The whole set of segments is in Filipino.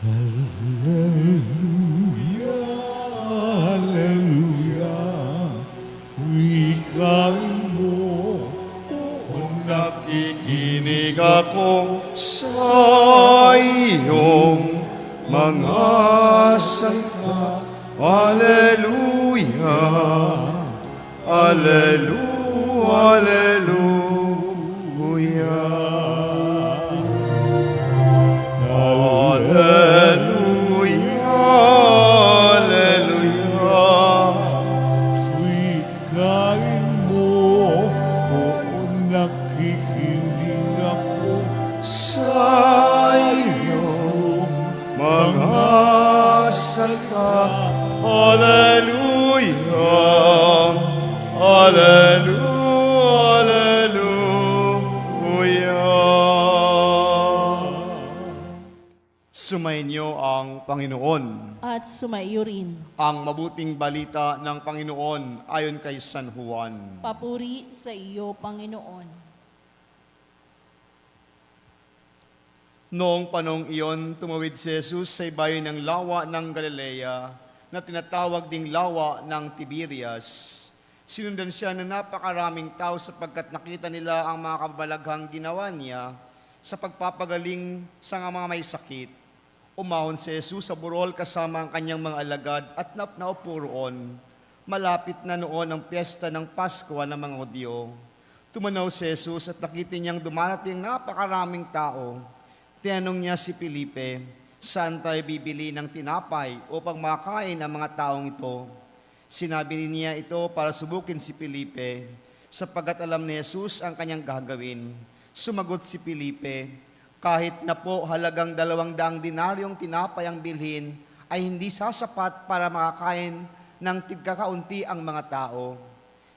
Hallelujah, hallelujah. Wikain mo, kung nakikinig ako sa iyong mga salita. Hallelujah, hallelujah, hallelujah. Hallelujah, wikain mo, kung nakikinig ako sa iyong mga salita. Hallelujah, hallelujah. Sumainyo ang Panginoon. At sumaiyo rin. Ang mabuting balita ng Panginoon ayon kay San Juan. Papuri sa iyo, Panginoon. Noong panong iyon, tumawid si Jesus sa ibayo ng lawa ng Galilea na tinatawag ding lawa ng Tiberias. Sinundan siya ng napakaraming tao sapagkat nakita nila ang mga kabalaghang ginawa niya sa pagpapagaling sa mga may sakit. Umahon si Jesus sa burol kasama ang kanyang mga alagad at naupo roon. Malapit na noon ang piyesta ng Pasko ng mga Hudyo. Tumanaw si Jesus at nakita niyang dumarating napakaraming tao. Tinanong niya si Felipe, saan tayo bibili ng tinapay upang makain ang mga taong ito? Sinabi niya ito para subukin si Felipe, sapagat alam ni Jesus ang kanyang gagawin. Sumagot si Felipe, kahit na po halagang 200 dinaryong tinapay ang bilhin, ay hindi sasapat para makakain ng tigkakaunti ang mga tao.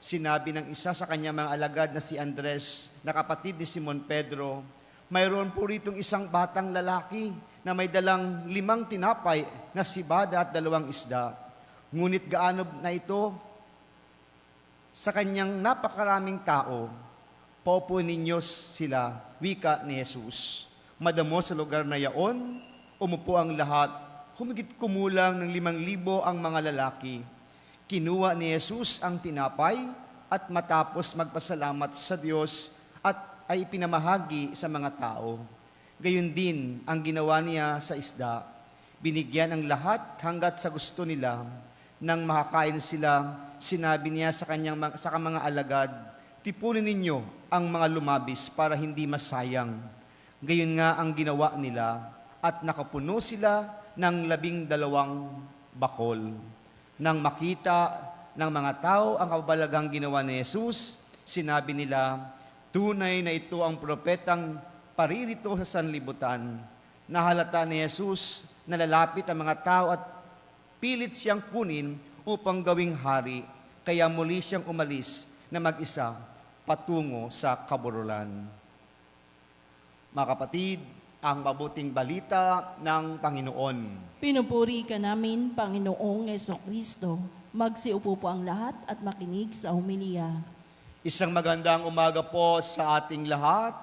Sinabi ng isa sa kanyang mga alagad na si Andres, na kapatid ni Simon Pedro, mayroon po ritong isang batang lalaki na may dalang 5 tinapay na sibada at 2 isda. Ngunit gaano na ito sa kanyang napakaraming tao? Paupo ninyo sila, wika ni Jesus. Madamo sa lugar na yaon, umupo ang lahat, humigit kumulang ng 5,000 ang mga lalaki. Kinuha ni Jesus ang tinapay at matapos magpasalamat sa Diyos at ay pinamahagi sa mga tao. Gayon din ang ginawa niya sa isda. Binigyan ang lahat hanggat sa gusto nila. Nang makakain sila, sinabi niya sa mga alagad, tipunin ninyo ang mga lumabis para hindi masayang. Gayon nga ang ginawa nila at nakapuno sila ng 12 bakol. Nang makita ng mga tao ang kabalagang ginawa ni Jesus, sinabi nila, tunay na ito ang propetang paririto sa sanlibutan. Nahalata ni Jesus na lalapit ang mga tao at pilit siyang kunin upang gawing hari, kaya muli siyang umalis na mag-isa patungo sa kaburulan. Mga kapatid, ang mabuting balita ng Panginoon. Pinupuri ka namin, Panginoong Jesucristo. Magsiupo po ang lahat at makinig sa homilya. Isang magandang umaga po sa ating lahat.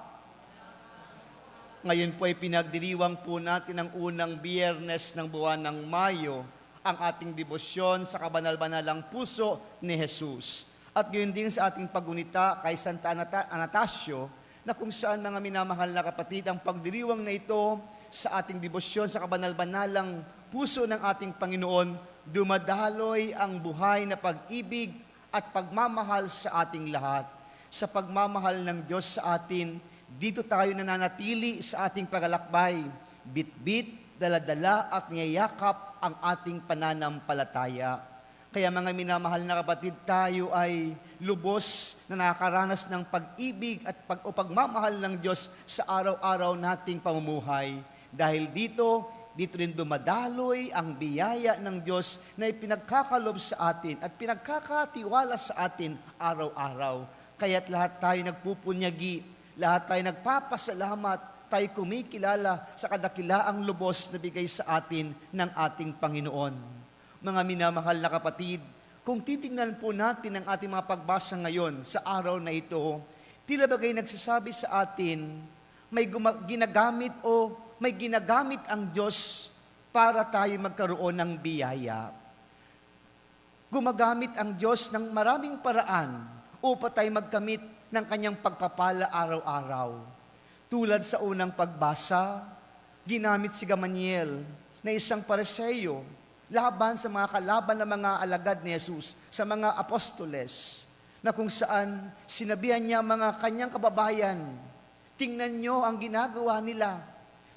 Ngayon po ay pinagdiriwang po natin ang unang biyernes ng buwan ng Mayo, ang ating debosyon sa kabanal-banalang puso ni Jesus. At gayon din sa ating pagunita kay Santa Anastasio, na kung saan mga minamahal na kapatid, ang pagdiriwang na ito sa ating debosyon sa kabanal-banalang puso ng ating Panginoon, dumadaloy ang buhay na pag-ibig at pagmamahal sa ating lahat. Sa pagmamahal ng Diyos sa atin, dito tayo nananatili sa ating paglalakbay. Bit-bit, dala-dala at niyayakap ang ating pananampalataya. Kaya mga minamahal na kapatid, tayo ay lubos na nakakaranas ng pag-ibig at pagmamahal ng Diyos sa araw-araw nating pamumuhay. Dahil dito rin dumadaloy ang biyaya ng Diyos na ipinagkakalob sa atin at pinagkakatiwala sa atin araw-araw. Kaya't lahat tayo nagpupunyagi, lahat tayo nagpapasalamat, tayo kumikilala sa kadakilaang lubos na bigay sa atin ng ating Panginoon. Mga minamahal na kapatid, kung titingnan po natin ang ating mga pagbasa ngayon sa araw na ito, tila bagay nagsasabi sa atin, may ginagamit ang Diyos para tayo magkaroon ng biyaya. Gumagamit ang Diyos ng maraming paraan upang tayo magkamit ng kanyang pagpapala araw-araw. Tulad sa unang pagbasa, ginamit si Gamaliel na isang Pariseo laban sa mga kalaban ng mga alagad ni Jesus, sa mga apostoles, na kung saan sinabihan niya mga kanyang kababayan, tingnan nyo ang ginagawa nila,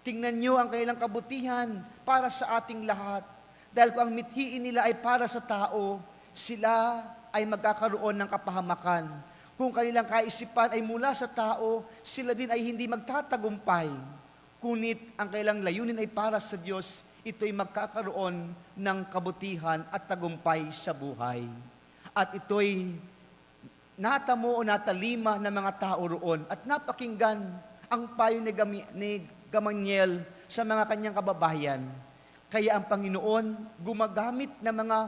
tingnan nyo ang kailang kabutihan para sa ating lahat. Dahil kung ang mithiin nila ay para sa tao, sila ay magkakaroon ng kapahamakan. Kung kanilang kaisipan ay mula sa tao, sila din ay hindi magtatagumpay. Kunit ang kailang layunin ay para sa Diyos, ito'y magkakaroon ng kabutihan at tagumpay sa buhay. At ito'y natamo o natalima ng mga tao roon at napakinggan ang payo ni Gamaliel sa mga kanyang kababayan. Kaya ang Panginoon gumagamit ng mga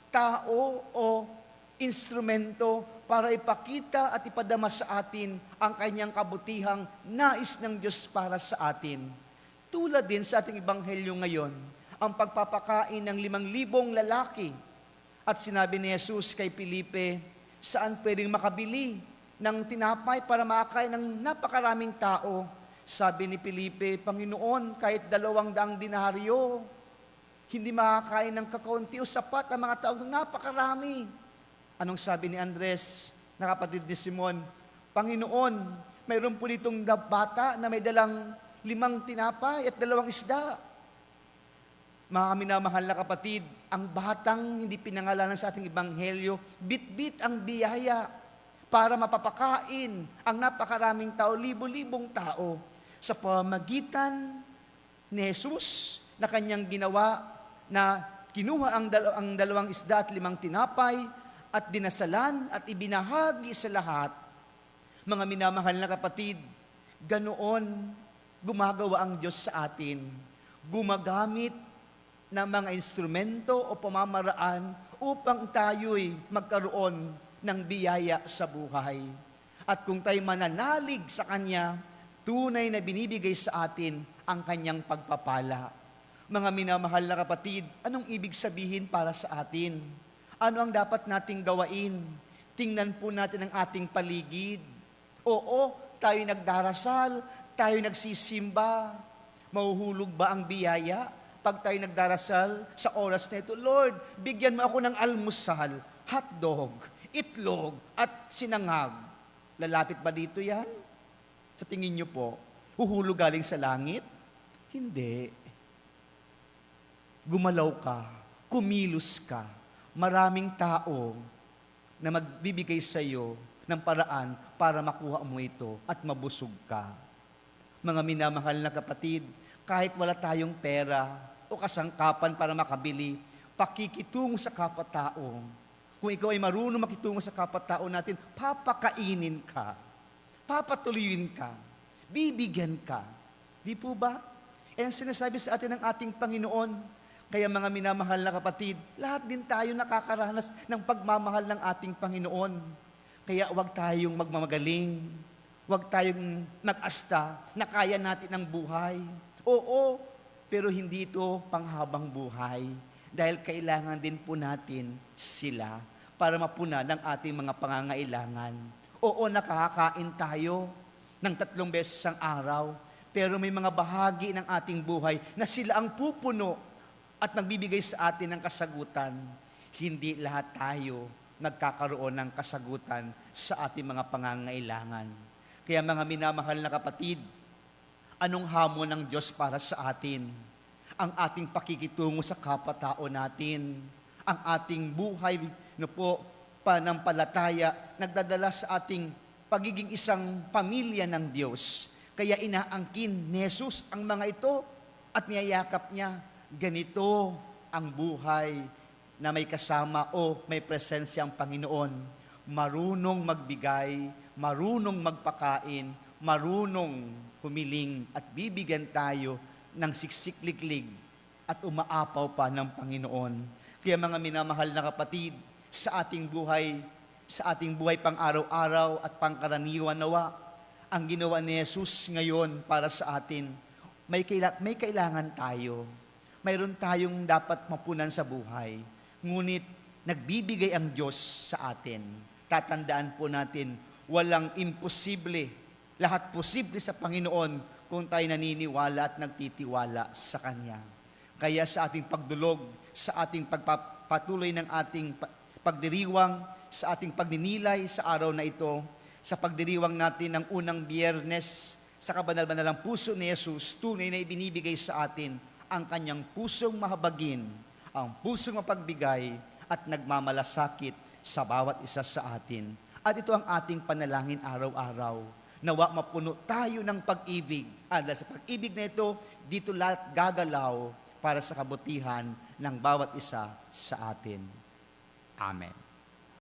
tao o instrumento para ipakita at ipadama sa atin ang kanyang kabutihang nais ng Diyos para sa atin. Tulad din sa ating ebanghelyo ngayon, ang pagpapakain ng 5,000 lalaki. At sinabi ni Jesus kay Felipe, saan pwedeng makabili ng tinapay para makakain ng napakaraming tao? Sabi ni Felipe, Panginoon, kahit 200 denaryo, hindi makakain ng kakaunti o sapat ang mga tao, napakarami. Anong sabi ni Andres, na kapatid ni Simon? Panginoon, mayroon po ditong bata na may dalang 5 tinapay at 2 isda. Mga minamahal na kapatid, ang batang hindi pinangalanan sa ating ebanghelyo, bit-bit ang biyaya para mapapakain ang napakaraming tao, libo-libong tao, sa pamagitan ni Jesus na kanyang ginawa na kinuha ang 2 isda at 5 tinapay at dinasalan at ibinahagi sa lahat. Mga minamahal na kapatid, ganoon gumagawa ang Diyos sa atin. Gumagamit ng mga instrumento o pamamaraan upang tayo'y magkaroon ng biyaya sa buhay. At kung tayo mananalig sa Kanya, tunay na binibigay sa atin ang Kanyang pagpapala. Mga minamahal na kapatid, anong ibig sabihin para sa atin? Ano ang dapat nating gawain? Tingnan po natin ang ating paligid. Oo, tayo nagdarasal, tayo nagsisimba. Mahuhulog ba ang biyaya pag tayo nagdarasal sa oras na ito? Lord, bigyan mo ako ng almusal, hotdog, itlog, at sinangag. Lalapit ba dito yan? Sa tingin niyo po, huhulog galing sa langit? Hindi. Gumalaw ka, kumilos ka, maraming tao na magbibigay sa iyo ng paraan para makuha mo ito at mabusog ka. Mga minamahal na kapatid, kahit wala tayong pera o kasangkapan para makabili, pakikitungo sa kapwa-tao. Kung ikaw ay marunong makitungo sa kapwa-tao natin, papakainin ka, papatuloyin ka, bibigyan ka. Di po ba? Ang sinasabi sa atin ng ating Panginoon. Kaya mga minamahal na kapatid, lahat din tayo nakakaranas ng pagmamahal ng ating Panginoon. Kaya huwag tayong magmamagaling, huwag tayong mag-asta na kaya natin ang buhay. Oo, pero hindi ito panghabang buhay. Dahil kailangan din po natin sila para mapunan ng ating mga pangangailangan. Oo, nakakakain tayo ng 3 beses ang araw, pero may mga bahagi ng ating buhay na sila ang pupuno at magbibigay sa atin ng kasagutan. Hindi lahat tayo nagkakaroon ng kasagutan sa ating mga pangangailangan. Kaya mga minamahal na kapatid, anong hamon ng Diyos para sa atin? Ang ating pakikitungo sa kapwa-tao natin, ang ating buhay panampalataya, nagdadala sa ating pagiging isang pamilya ng Diyos. Kaya inaangkin ni Jesus ang mga ito at niyayakap niya. Ganito ang buhay na may kasama o may presensya ang Panginoon. Marunong magbigay, marunong magpakain, marunong humiling at bibigyan tayo ng siksikliklig at umaapaw pa ng Panginoon. Kaya mga minamahal na kapatid, sa ating buhay pang araw-araw at pangkaraniwan nawa, ang ginawa ni Jesus ngayon para sa atin, may kailangan tayo. mayroon tayong dapat mapunan sa buhay. Ngunit nagbibigay ang Diyos sa atin. Tatandaan po natin, walang imposible. Lahat posible sa Panginoon kung tayo naniniwala at nagtitiwala sa Kanya. Kaya sa ating pagdulog, sa ating pagpapatuloy ng ating pagdiriwang, sa ating pagninilay sa araw na ito, sa pagdiriwang natin ng unang Biyernes, sa kabanal-banalang puso ni Jesus, tunay na ibinibigay sa atin ang Kanyang pusong mahabagin, ang pusong mapagbigay at nagmamalasakit sa bawat isa sa atin. At ito ang ating panalangin araw-araw. Nawa mapuno tayo ng pag-ibig. At sa pag-ibig na ito, dito lahat gagalaw para sa kabutihan ng bawat isa sa atin. Amen.